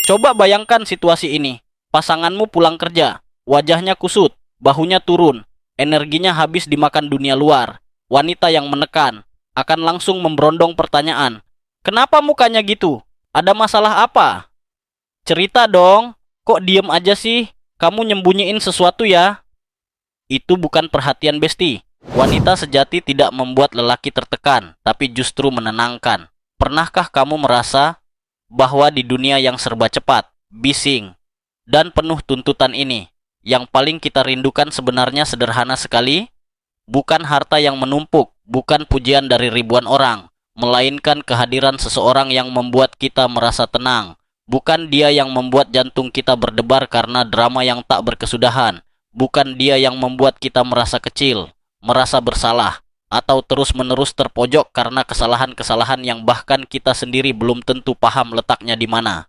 Coba bayangkan situasi ini. Pasanganmu pulang kerja, wajahnya kusut, bahunya turun, energinya habis dimakan dunia luar. Wanita yang menekan akan langsung memberondong pertanyaan. Kenapa mukanya gitu? Ada masalah apa? Cerita dong. Kok diem aja sih? Kamu nyembunyiin sesuatu ya? Itu bukan perhatian besti. Wanita sejati tidak membuat lelaki tertekan, tapi justru menenangkan. Pernahkah kamu merasa bahwa di dunia yang serba cepat, bising, dan penuh tuntutan ini, yang paling kita rindukan sebenarnya sederhana sekali? Bukan harta yang menumpuk, bukan pujian dari ribuan orang, melainkan kehadiran seseorang yang membuat kita merasa tenang. Bukan dia yang membuat jantung kita berdebar karena drama yang tak berkesudahan. Bukan dia yang membuat kita merasa kecil, merasa bersalah, atau terus-menerus terpojok karena kesalahan-kesalahan yang bahkan kita sendiri belum tentu paham letaknya di mana.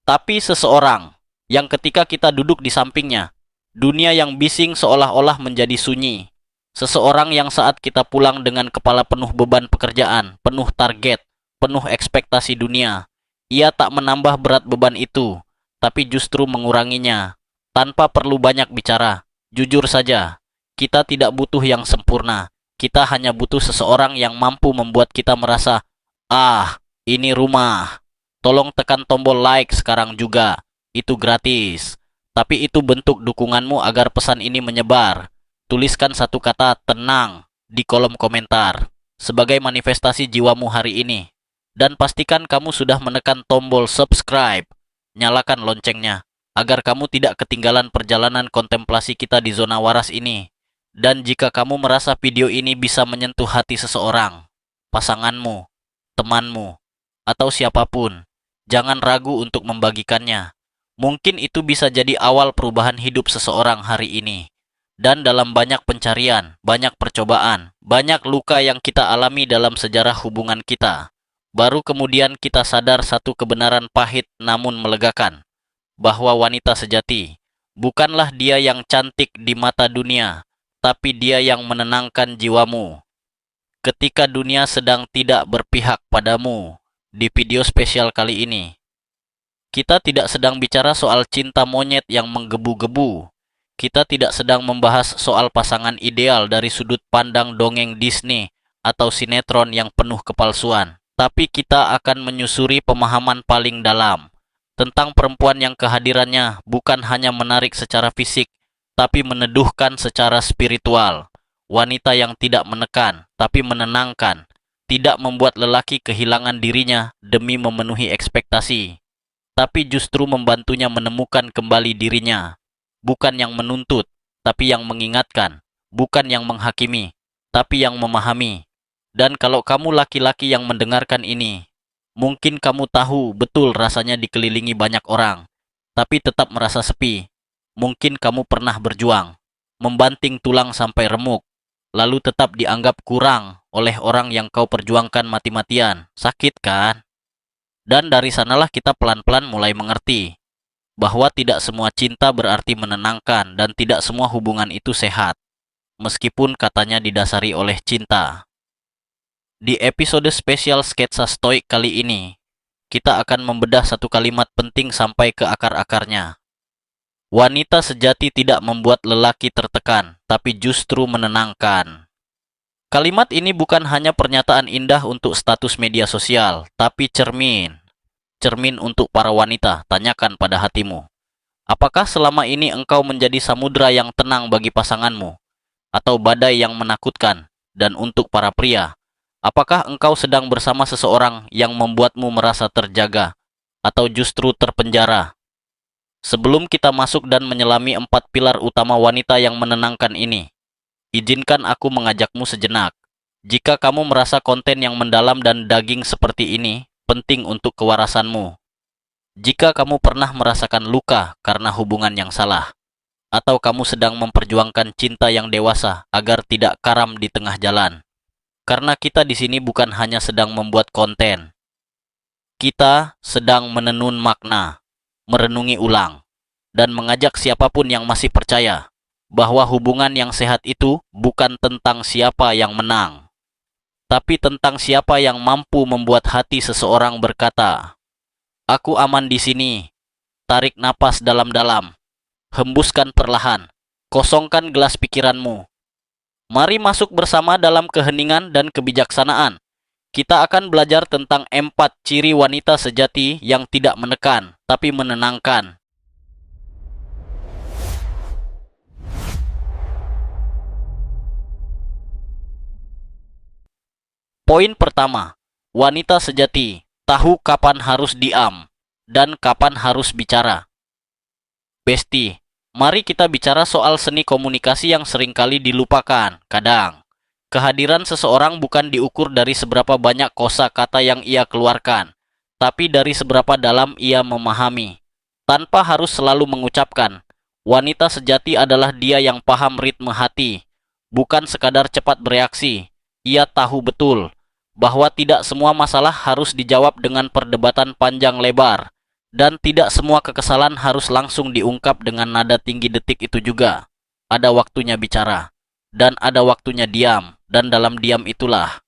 Tapi seseorang yang ketika kita duduk di sampingnya, dunia yang bising seolah-olah menjadi sunyi. Seseorang yang saat kita pulang dengan kepala penuh beban pekerjaan, penuh target, penuh ekspektasi dunia, ia tak menambah berat beban itu, tapi justru menguranginya. Tanpa perlu banyak bicara, jujur saja, kita tidak butuh yang sempurna. Kita hanya butuh seseorang yang mampu membuat kita merasa, ah, ini rumah. Tolong tekan tombol like sekarang juga, itu gratis. Tapi itu bentuk dukunganmu agar pesan ini menyebar. Tuliskan satu kata tenang di kolom komentar sebagai manifestasi jiwamu hari ini. Dan pastikan kamu sudah menekan tombol subscribe. Nyalakan loncengnya agar kamu tidak ketinggalan perjalanan kontemplasi kita di zona waras ini. Dan jika kamu merasa video ini bisa menyentuh hati seseorang, pasanganmu, temanmu, atau siapapun, jangan ragu untuk membagikannya. Mungkin itu bisa jadi awal perubahan hidup seseorang hari ini. Dan dalam banyak pencarian, banyak percobaan, banyak luka yang kita alami dalam sejarah hubungan kita, baru kemudian kita sadar satu kebenaran pahit namun melegakan, bahwa wanita sejati bukanlah dia yang cantik di mata dunia, tapi dia yang menenangkan jiwamu. Ketika dunia sedang tidak berpihak padamu, di video spesial kali ini, kita tidak sedang bicara soal cinta monyet yang menggebu-gebu. Kita tidak sedang membahas soal pasangan ideal dari sudut pandang dongeng Disney atau sinetron yang penuh kepalsuan. Tapi kita akan menyusuri pemahaman paling dalam tentang perempuan yang kehadirannya bukan hanya menarik secara fisik, tapi meneduhkan secara spiritual. Wanita yang tidak menekan, tapi menenangkan. Tidak membuat lelaki kehilangan dirinya demi memenuhi ekspektasi, tapi justru membantunya menemukan kembali dirinya. Bukan yang menuntut, tapi yang mengingatkan. Bukan yang menghakimi, tapi yang memahami. Dan kalau kamu laki-laki yang mendengarkan ini, mungkin kamu tahu betul rasanya dikelilingi banyak orang, tapi tetap merasa sepi. Mungkin kamu pernah berjuang, membanting tulang sampai remuk, lalu tetap dianggap kurang oleh orang yang kau perjuangkan mati-matian. Sakit kan? Dan dari sanalah kita pelan-pelan mulai mengerti bahwa tidak semua cinta berarti menenangkan dan tidak semua hubungan itu sehat, meskipun katanya didasari oleh cinta. Di episode spesial Sketsa Stoik kali ini, kita akan membedah satu kalimat penting sampai ke akar-akarnya. Wanita sejati tidak membuat lelaki tertekan, tapi justru menenangkan. Kalimat ini bukan hanya pernyataan indah untuk status media sosial, tapi cermin untuk para wanita. Tanyakan pada hatimu, apakah selama ini engkau menjadi samudra yang tenang bagi pasanganmu, atau badai yang menakutkan? Dan untuk para pria, apakah engkau sedang bersama seseorang yang membuatmu merasa terjaga, atau justru terpenjara? Sebelum kita masuk dan menyelami 4 pilar utama wanita yang menenangkan ini, izinkan aku mengajakmu sejenak. Jika kamu merasa konten yang mendalam dan daging seperti ini penting untuk kewarasanmu, jika kamu pernah merasakan luka karena hubungan yang salah, atau kamu sedang memperjuangkan cinta yang dewasa agar tidak karam di tengah jalan, karena kita di sini bukan hanya sedang membuat konten, kita sedang menenun makna, merenungi ulang, dan mengajak siapapun yang masih percaya bahwa hubungan yang sehat itu bukan tentang siapa yang menang, tapi tentang siapa yang mampu membuat hati seseorang berkata, Aku aman di sini. Tarik napas dalam-dalam. Hembuskan perlahan. Kosongkan gelas pikiranmu. Mari masuk bersama dalam keheningan dan kebijaksanaan. Kita akan belajar tentang 4 ciri wanita sejati yang tidak menekan, tapi menenangkan. Poin pertama, wanita sejati tahu kapan harus diam dan kapan harus bicara. Besti, mari kita bicara soal seni komunikasi yang seringkali dilupakan. Kadang, kehadiran seseorang bukan diukur dari seberapa banyak kosakata yang ia keluarkan, tapi dari seberapa dalam ia memahami. Tanpa harus selalu mengucapkan, wanita sejati adalah dia yang paham ritme hati, bukan sekadar cepat bereaksi. Ia tahu betul bahwa tidak semua masalah harus dijawab dengan perdebatan panjang lebar, dan tidak semua kekesalan harus langsung diungkap dengan nada tinggi detik itu juga. Ada waktunya bicara, dan ada waktunya diam, dan dalam diam itulah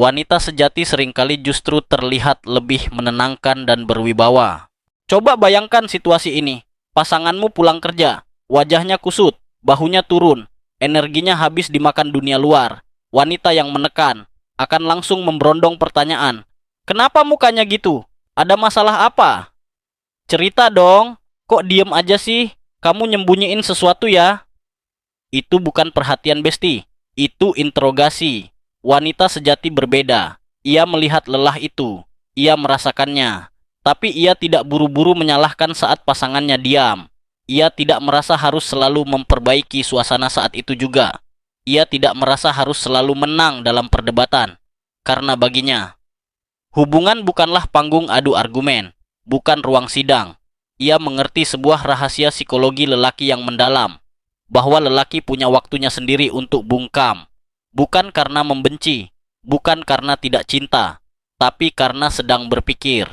wanita sejati seringkali justru terlihat lebih menenangkan dan berwibawa. Coba bayangkan situasi ini. Pasanganmu pulang kerja, wajahnya kusut, bahunya turun, energinya habis dimakan dunia luar. Wanita yang menekan akan langsung memberondong pertanyaan. Kenapa mukanya gitu? Ada masalah apa? Cerita dong. Kok diem aja sih? Kamu nyembunyiin sesuatu ya? Itu bukan perhatian besti. Itu interogasi. Wanita sejati berbeda. Ia melihat lelah itu. Ia merasakannya. Tapi ia tidak buru-buru menyalahkan saat pasangannya diam. Ia tidak merasa harus selalu memperbaiki suasana saat itu juga. Ia tidak merasa harus selalu menang dalam perdebatan. Karena baginya, hubungan bukanlah panggung adu argumen, bukan ruang sidang. Ia mengerti sebuah rahasia psikologi lelaki yang mendalam, bahwa lelaki punya waktunya sendiri untuk bungkam. Bukan karena membenci, bukan karena tidak cinta, tapi karena sedang berpikir,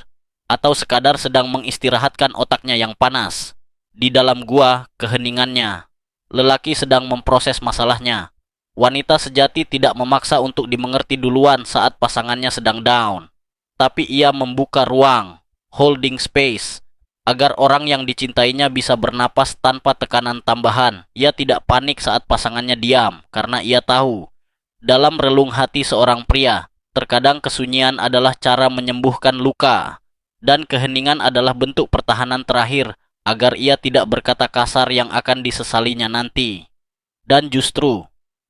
atau sekadar sedang mengistirahatkan otaknya yang panas. Di dalam gua keheningannya, lelaki sedang memproses masalahnya. Wanita sejati tidak memaksa untuk dimengerti duluan saat pasangannya sedang down, tapi ia membuka ruang, holding space, agar orang yang dicintainya bisa bernapas tanpa tekanan tambahan. Ia tidak panik saat pasangannya diam, karena ia tahu, dalam relung hati seorang pria, terkadang kesunyian adalah cara menyembuhkan luka, dan keheningan adalah bentuk pertahanan terakhir agar ia tidak berkata kasar yang akan disesalinya nanti. Dan justru,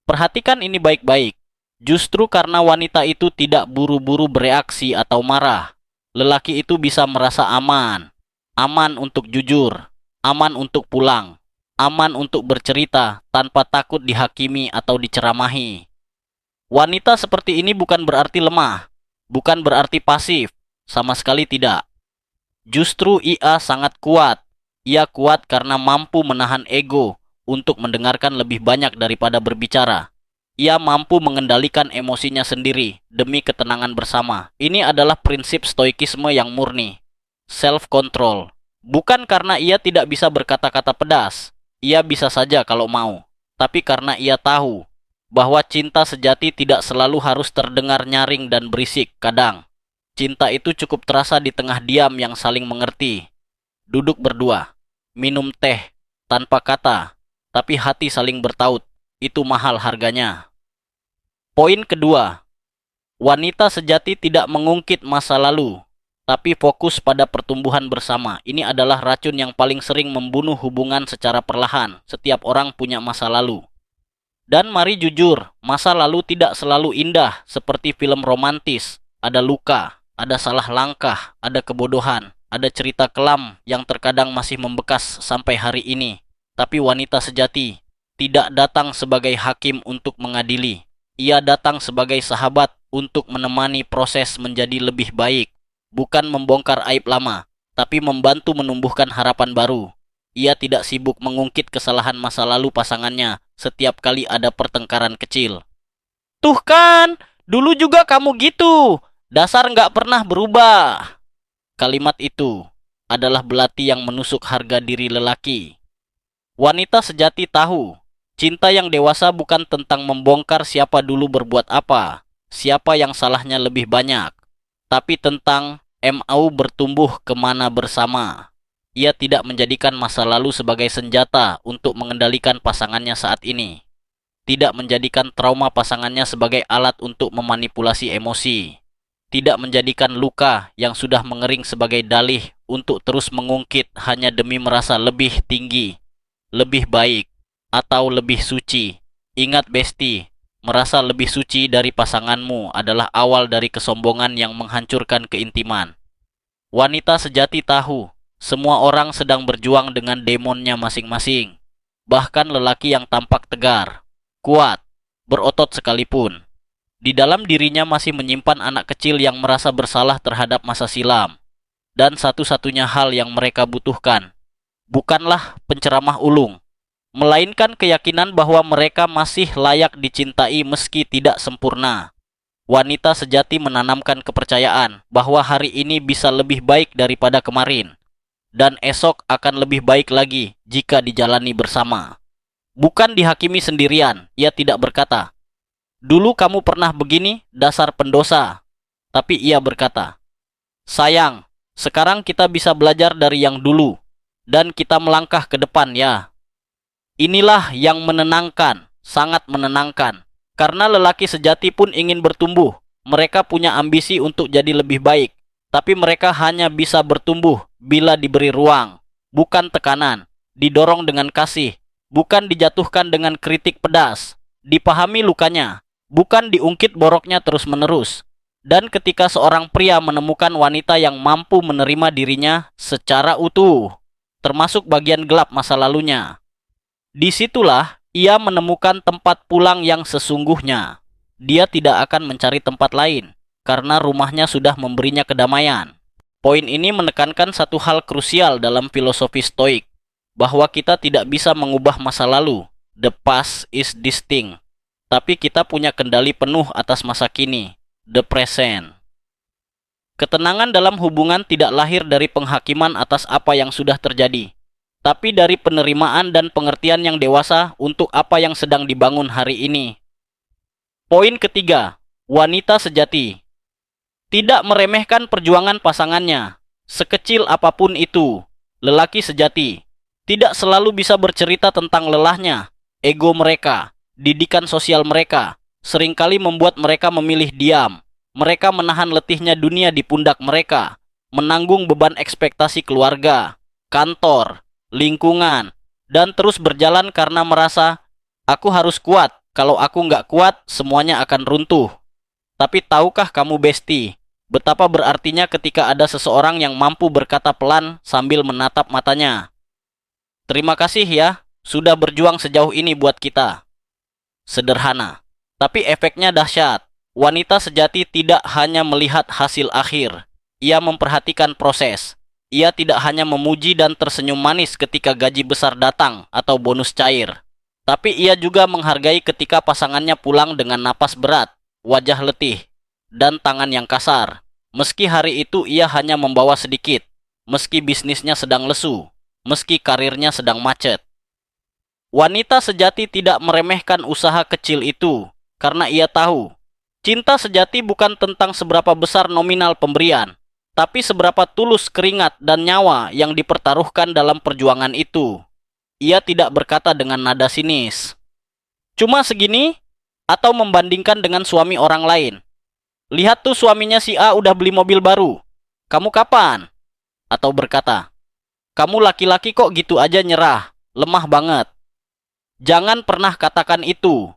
perhatikan ini baik-baik. Justru karena wanita itu tidak buru-buru bereaksi atau marah, lelaki itu bisa merasa aman. Aman untuk jujur, aman untuk pulang, aman untuk bercerita tanpa takut dihakimi atau diceramahi. Wanita seperti ini bukan berarti lemah, bukan berarti pasif, sama sekali tidak. Justru ia sangat kuat. Ia kuat karena mampu menahan ego untuk mendengarkan lebih banyak daripada berbicara. Ia mampu mengendalikan emosinya sendiri demi ketenangan bersama. Ini adalah prinsip stoikisme yang murni. Self-control. Bukan karena ia tidak bisa berkata-kata pedas. Ia bisa saja kalau mau. Tapi karena ia tahu bahwa cinta sejati tidak selalu harus terdengar nyaring dan berisik. Kadang, cinta itu cukup terasa di tengah diam yang saling mengerti. Duduk berdua, minum teh, tanpa kata, tapi hati saling bertaut. Itu mahal harganya. Poin kedua, wanita sejati tidak mengungkit masa lalu, tapi fokus pada pertumbuhan bersama. Ini adalah racun yang paling sering membunuh hubungan secara perlahan. Setiap orang punya masa lalu. Dan mari jujur, masa lalu tidak selalu indah seperti film romantis. Ada luka, ada salah langkah, ada kebodohan, ada cerita kelam yang terkadang masih membekas sampai hari ini. Tapi wanita sejati tidak datang sebagai hakim untuk mengadili. Ia datang sebagai sahabat untuk menemani proses menjadi lebih baik. Bukan membongkar aib lama, tapi membantu menumbuhkan harapan baru. Ia tidak sibuk mengungkit kesalahan masa lalu pasangannya setiap kali ada pertengkaran kecil. Tuh kan, dulu juga kamu gitu. Dasar nggak pernah berubah. Kalimat itu adalah belati yang menusuk harga diri lelaki. Wanita sejati tahu, cinta yang dewasa bukan tentang membongkar siapa dulu berbuat apa, siapa yang salahnya lebih banyak, tapi tentang mau bertumbuh kemana bersama. Ia tidak menjadikan masa lalu sebagai senjata untuk mengendalikan pasangannya saat ini. Tidak menjadikan trauma pasangannya sebagai alat untuk memanipulasi emosi. Tidak menjadikan luka yang sudah mengering sebagai dalih untuk terus mengungkit hanya demi merasa lebih tinggi, lebih baik, atau lebih suci. Ingat Besti, merasa lebih suci dari pasanganmu adalah awal dari kesombongan yang menghancurkan keintiman. Wanita sejati tahu, semua orang sedang berjuang dengan demonnya masing-masing. Bahkan lelaki yang tampak tegar, kuat, berotot sekalipun, di dalam dirinya masih menyimpan anak kecil yang merasa bersalah terhadap masa silam. Dan satu-satunya hal yang mereka butuhkan bukanlah penceramah ulung, melainkan keyakinan bahwa mereka masih layak dicintai meski tidak sempurna. Wanita sejati menanamkan kepercayaan bahwa hari ini bisa lebih baik daripada kemarin, dan esok akan lebih baik lagi jika dijalani bersama. Bukan dihakimi sendirian, ia tidak berkata, "Dulu kamu pernah begini, dasar pendosa." Tapi ia berkata, "Sayang, sekarang kita bisa belajar dari yang dulu, dan kita melangkah ke depan ya." Inilah yang menenangkan, sangat menenangkan. Karena lelaki sejati pun ingin bertumbuh. Mereka punya ambisi untuk jadi lebih baik. Tapi mereka hanya bisa bertumbuh bila diberi ruang, bukan tekanan, didorong dengan kasih, bukan dijatuhkan dengan kritik pedas, dipahami lukanya, bukan diungkit boroknya terus-menerus. Dan ketika seorang pria menemukan wanita yang mampu menerima dirinya secara utuh, termasuk bagian gelap masa lalunya, disitulah ia menemukan tempat pulang yang sesungguhnya. Dia tidak akan mencari tempat lain, karena rumahnya sudah memberinya kedamaian. Poin ini menekankan satu hal krusial dalam filosofi Stoik, bahwa kita tidak bisa mengubah masa lalu. The past is distinct. Tapi kita punya kendali penuh atas masa kini, the present. Ketenangan dalam hubungan tidak lahir dari penghakiman atas apa yang sudah terjadi, tapi dari penerimaan dan pengertian yang dewasa untuk apa yang sedang dibangun hari ini. Poin ketiga, wanita sejati tidak meremehkan perjuangan pasangannya, sekecil apapun itu. Lelaki sejati tidak selalu bisa bercerita tentang lelahnya. Ego mereka, didikan sosial mereka, seringkali membuat mereka memilih diam. Mereka menahan letihnya dunia di pundak mereka, menanggung beban ekspektasi keluarga, kantor, lingkungan, dan terus berjalan karena merasa, aku harus kuat, kalau aku nggak kuat, semuanya akan runtuh. Tapi tahukah kamu Besti, betapa berartinya ketika ada seseorang yang mampu berkata pelan sambil menatap matanya, "Terima kasih ya, sudah berjuang sejauh ini buat kita." Sederhana, tapi efeknya dahsyat. Wanita sejati tidak hanya melihat hasil akhir, ia memperhatikan proses. Ia tidak hanya memuji dan tersenyum manis ketika gaji besar datang atau bonus cair, tapi ia juga menghargai ketika pasangannya pulang dengan napas berat, wajah letih, dan tangan yang kasar. Meski hari itu ia hanya membawa sedikit, meski bisnisnya sedang lesu, meski karirnya sedang macet. Wanita sejati tidak meremehkan usaha kecil itu, karena ia tahu, cinta sejati bukan tentang seberapa besar nominal pemberian, tapi seberapa tulus keringat dan nyawa yang dipertaruhkan dalam perjuangan itu. Ia tidak berkata dengan nada sinis, "Cuma segini?" atau membandingkan dengan suami orang lain. "Lihat tuh suaminya si A udah beli mobil baru. Kamu kapan?" Atau berkata, "Kamu laki-laki kok gitu aja nyerah, lemah banget." Jangan pernah katakan itu,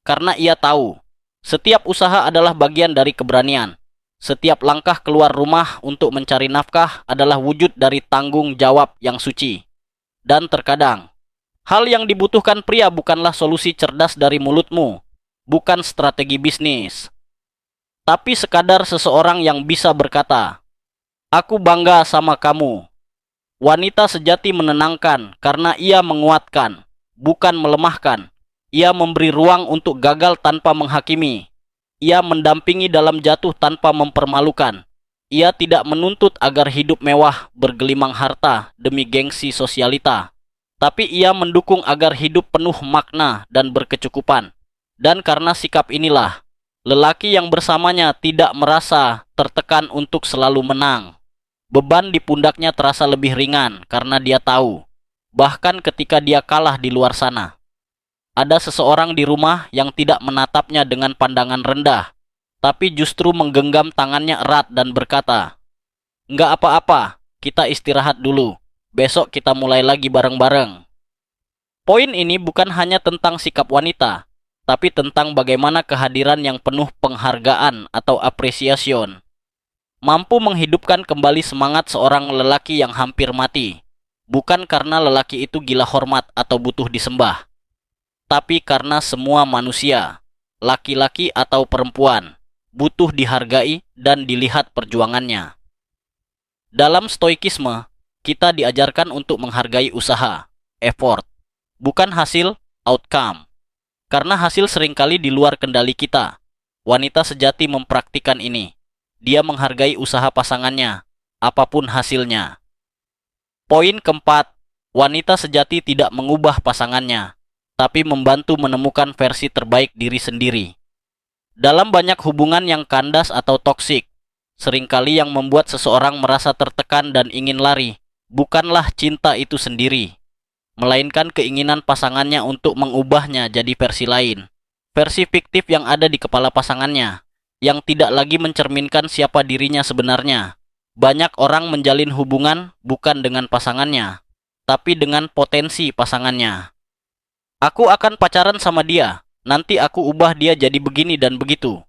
karena ia tahu, setiap usaha adalah bagian dari keberanian. Setiap langkah keluar rumah untuk mencari nafkah adalah wujud dari tanggung jawab yang suci. Dan terkadang, hal yang dibutuhkan pria bukanlah solusi cerdas dari mulutmu, bukan strategi bisnis, tapi sekadar seseorang yang bisa berkata, "Aku bangga sama kamu." Wanita sejati menenangkan karena ia menguatkan, bukan melemahkan. Ia memberi ruang untuk gagal tanpa menghakimi. Ia mendampingi dalam jatuh tanpa mempermalukan. Ia tidak menuntut agar hidup mewah bergelimang harta demi gengsi sosialita. Tapi ia mendukung agar hidup penuh makna dan berkecukupan. Dan karena sikap inilah, Lelaki yang bersamanya tidak merasa tertekan untuk selalu menang. Beban di pundaknya terasa lebih ringan karena dia tahu, bahkan ketika dia kalah di luar sana, ada seseorang di rumah yang tidak menatapnya dengan pandangan rendah, tapi justru menggenggam tangannya erat dan berkata, "Nggak apa-apa, kita istirahat dulu. Besok kita mulai lagi bareng-bareng." Poin ini bukan hanya tentang sikap wanita, tapi tentang bagaimana kehadiran yang penuh penghargaan atau apresiation mampu menghidupkan kembali semangat seorang lelaki yang hampir mati. Bukan karena lelaki itu gila hormat atau butuh disembah, tapi karena semua manusia, laki-laki atau perempuan, butuh dihargai dan dilihat perjuangannya. Dalam stoikisme, kita diajarkan untuk menghargai usaha, effort, bukan hasil, outcome. Karena hasil seringkali di luar kendali kita. Wanita sejati mempraktikkan ini. Dia menghargai usaha pasangannya, apapun hasilnya. Poin keempat, wanita sejati tidak mengubah pasangannya, tapi membantu menemukan versi terbaik diri sendiri. Dalam banyak hubungan yang kandas atau toksik, seringkali yang membuat seseorang merasa tertekan dan ingin lari, bukanlah cinta itu sendiri, melainkan keinginan pasangannya untuk mengubahnya jadi versi lain. Versi fiktif yang ada di kepala pasangannya, yang tidak lagi mencerminkan siapa dirinya sebenarnya. Banyak orang menjalin hubungan bukan dengan pasangannya, tapi dengan potensi pasangannya. Aku akan pacaran sama dia, nanti aku ubah dia jadi begini dan begitu.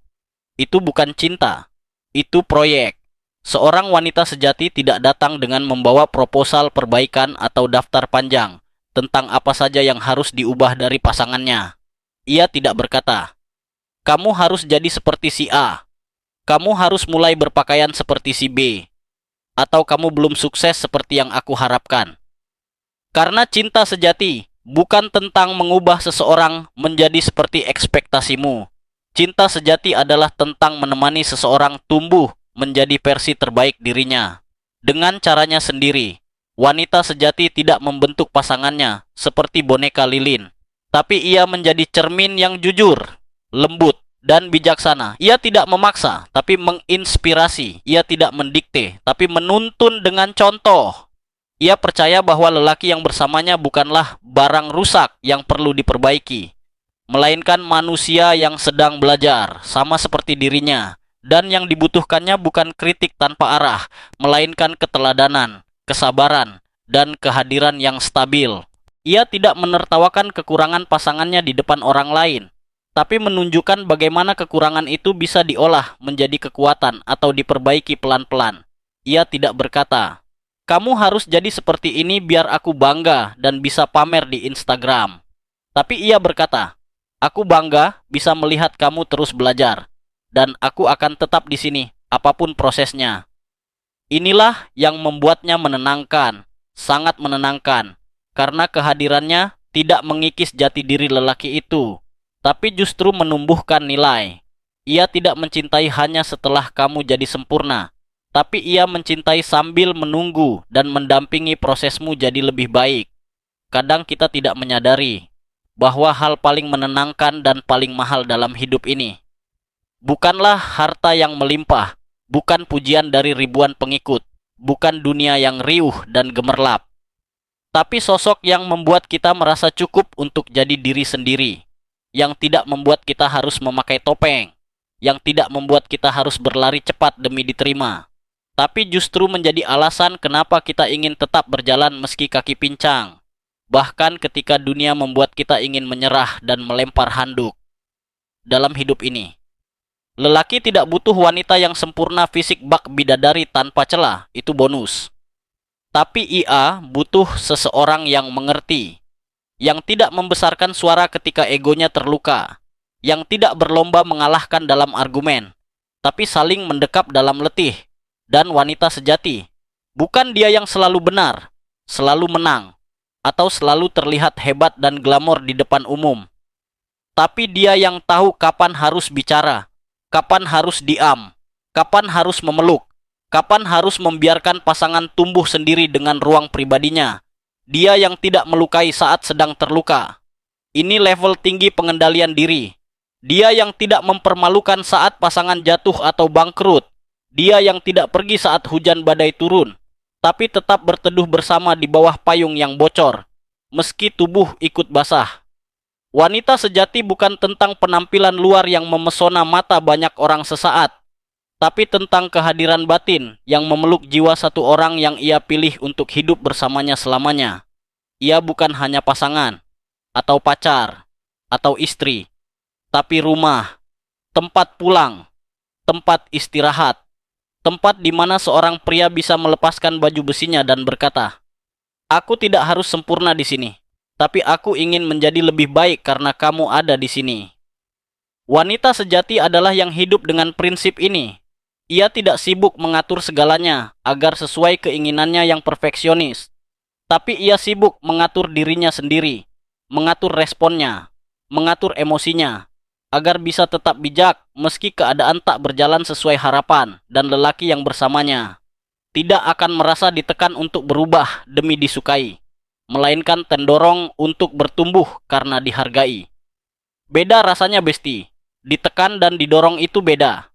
Itu bukan cinta, itu proyek. Seorang wanita sejati tidak datang dengan membawa proposal perbaikan atau daftar panjang tentang apa saja yang harus diubah dari pasangannya. Ia tidak berkata, "Kamu harus jadi seperti si A. Kamu harus mulai berpakaian seperti si B. Atau kamu belum sukses seperti yang aku harapkan." Karena cinta sejati bukan tentang mengubah seseorang menjadi seperti ekspektasimu. Cinta sejati adalah tentang menemani seseorang tumbuh menjadi versi terbaik dirinya dengan caranya sendiri. Wanita sejati tidak membentuk pasangannya seperti boneka lilin, tapi ia menjadi cermin yang jujur, lembut, dan bijaksana. Ia tidak memaksa, tapi menginspirasi. Ia tidak mendikte, tapi menuntun dengan contoh. Ia percaya bahwa lelaki yang bersamanya bukanlah barang rusak yang perlu diperbaiki, melainkan manusia yang sedang belajar, sama seperti dirinya. Dan yang dibutuhkannya bukan kritik tanpa arah, melainkan keteladanan, kesabaran, dan kehadiran yang stabil. Ia tidak menertawakan kekurangan pasangannya di depan orang lain, tapi menunjukkan bagaimana kekurangan itu bisa diolah menjadi kekuatan atau diperbaiki pelan-pelan. Ia tidak berkata, "Kamu harus jadi seperti ini biar aku bangga dan bisa pamer di Instagram." Tapi ia berkata, "Aku bangga bisa melihat kamu terus belajar, dan aku akan tetap di sini, apapun prosesnya." Inilah yang membuatnya menenangkan, sangat menenangkan, karena kehadirannya tidak mengikis jati diri lelaki itu, tapi justru menumbuhkan nilai. Ia tidak mencintai hanya setelah kamu jadi sempurna, tapi ia mencintai sambil menunggu dan mendampingi prosesmu jadi lebih baik. Kadang kita tidak menyadari bahwa hal paling menenangkan dan paling mahal dalam hidup ini bukanlah harta yang melimpah, bukan pujian dari ribuan pengikut, bukan dunia yang riuh dan gemerlap, tapi sosok yang membuat kita merasa cukup untuk jadi diri sendiri, yang tidak membuat kita harus memakai topeng, yang tidak membuat kita harus berlari cepat demi diterima, tapi justru menjadi alasan kenapa kita ingin tetap berjalan meski kaki pincang, bahkan ketika dunia membuat kita ingin menyerah dan melempar handuk. Dalam hidup ini, lelaki tidak butuh wanita yang sempurna fisik bak bidadari tanpa celah, itu bonus. Tapi ia butuh seseorang yang mengerti, yang tidak membesarkan suara ketika egonya terluka, yang tidak berlomba mengalahkan dalam argumen, tapi saling mendekap dalam letih. Dan wanita sejati, bukan dia yang selalu benar, selalu menang, atau selalu terlihat hebat dan glamor di depan umum, tapi dia yang tahu kapan harus bicara, kapan harus diam, kapan harus memeluk, kapan harus membiarkan pasangan tumbuh sendiri dengan ruang pribadinya. Dia yang tidak melukai saat sedang terluka. Ini level tinggi pengendalian diri. Dia yang tidak mempermalukan saat pasangan jatuh atau bangkrut. Dia yang tidak pergi saat hujan badai turun, tapi tetap berteduh bersama di bawah payung yang bocor, meski tubuh ikut basah. Wanita sejati bukan tentang penampilan luar yang memesona mata banyak orang sesaat, tapi tentang kehadiran batin yang memeluk jiwa satu orang yang ia pilih untuk hidup bersamanya selamanya. Ia bukan hanya pasangan, atau pacar, atau istri, tapi rumah, tempat pulang, tempat istirahat, tempat di mana seorang pria bisa melepaskan baju besinya dan berkata, "Aku tidak harus sempurna di sini, tapi aku ingin menjadi lebih baik karena kamu ada di sini." Wanita sejati adalah yang hidup dengan prinsip ini. Ia tidak sibuk mengatur segalanya agar sesuai keinginannya yang perfeksionis, tapi ia sibuk mengatur dirinya sendiri, mengatur responnya, mengatur emosinya, agar bisa tetap bijak meski keadaan tak berjalan sesuai harapan, dan lelaki yang bersamanya tidak akan merasa ditekan untuk berubah demi disukai, melainkan terdorong untuk bertumbuh karena dihargai. Beda rasanya, Besti. Ditekan dan didorong itu beda.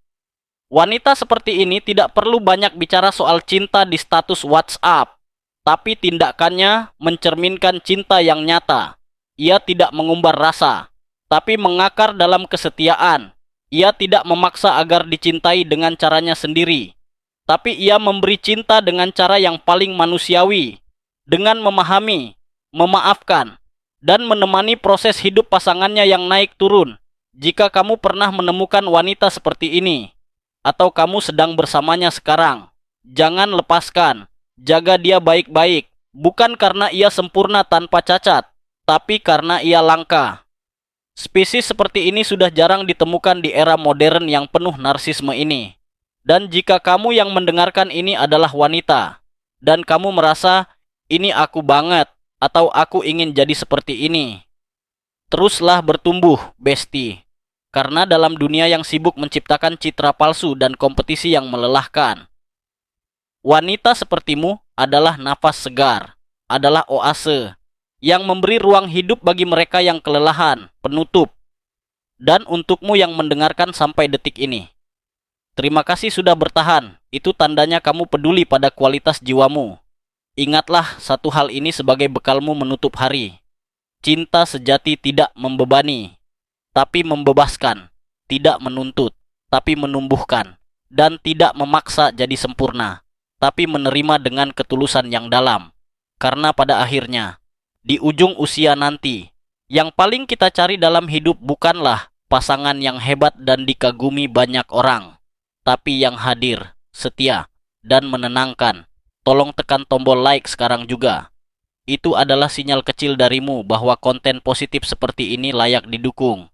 Wanita seperti ini tidak perlu banyak bicara soal cinta di status WhatsApp, tapi tindakannya mencerminkan cinta yang nyata. Ia tidak mengumbar rasa, tapi mengakar dalam kesetiaan. Ia tidak memaksa agar dicintai dengan caranya sendiri, tapi ia memberi cinta dengan cara yang paling manusiawi, dengan memahami, memaafkan, dan menemani proses hidup pasangannya yang naik turun. Jika kamu pernah menemukan wanita seperti ini, atau kamu sedang bersamanya sekarang, jangan lepaskan. Jaga dia baik-baik, bukan karena ia sempurna tanpa cacat, tapi karena ia langka. Spesies seperti ini sudah jarang ditemukan di era modern yang penuh narsisme ini. Dan jika kamu yang mendengarkan ini adalah wanita, dan kamu merasa, "Ini aku banget," atau "Aku ingin jadi seperti ini," teruslah bertumbuh, Besti. Karena dalam dunia yang sibuk menciptakan citra palsu dan kompetisi yang melelahkan, wanita sepertimu adalah nafas segar, adalah oase, yang memberi ruang hidup bagi mereka yang kelelahan, penutup. Dan untukmu yang mendengarkan sampai detik ini, terima kasih sudah bertahan. Itu tandanya kamu peduli pada kualitas jiwamu. Ingatlah satu hal ini sebagai bekalmu menutup hari. Cinta sejati tidak membebani, tapi membebaskan. Tidak menuntut, tapi menumbuhkan. Dan tidak memaksa jadi sempurna, tapi menerima dengan ketulusan yang dalam. Karena pada akhirnya, di ujung usia nanti, yang paling kita cari dalam hidup bukanlah pasangan yang hebat dan dikagumi banyak orang, tapi yang hadir, setia, dan menenangkan. Tolong tekan tombol like sekarang juga. Itu adalah sinyal kecil darimu bahwa konten positif seperti ini layak didukung.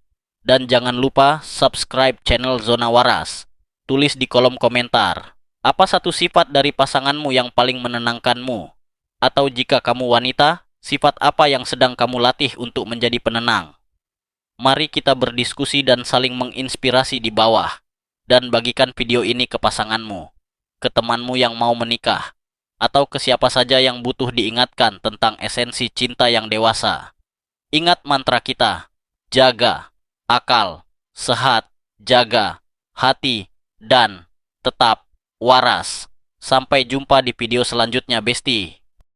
Dan jangan lupa subscribe channel Zona Waras. Tulis di kolom komentar, apa satu sifat dari pasanganmu yang paling menenangkanmu? Atau jika kamu wanita, sifat apa yang sedang kamu latih untuk menjadi penenang? Mari kita berdiskusi dan saling menginspirasi di bawah. Dan bagikan video ini ke pasanganmu, ke temanmu yang mau menikah, atau ke siapa saja yang butuh diingatkan tentang esensi cinta yang dewasa. Ingat mantra kita, jaga akal, sehat, jaga hati, dan tetap waras. Sampai jumpa di video selanjutnya, Besti.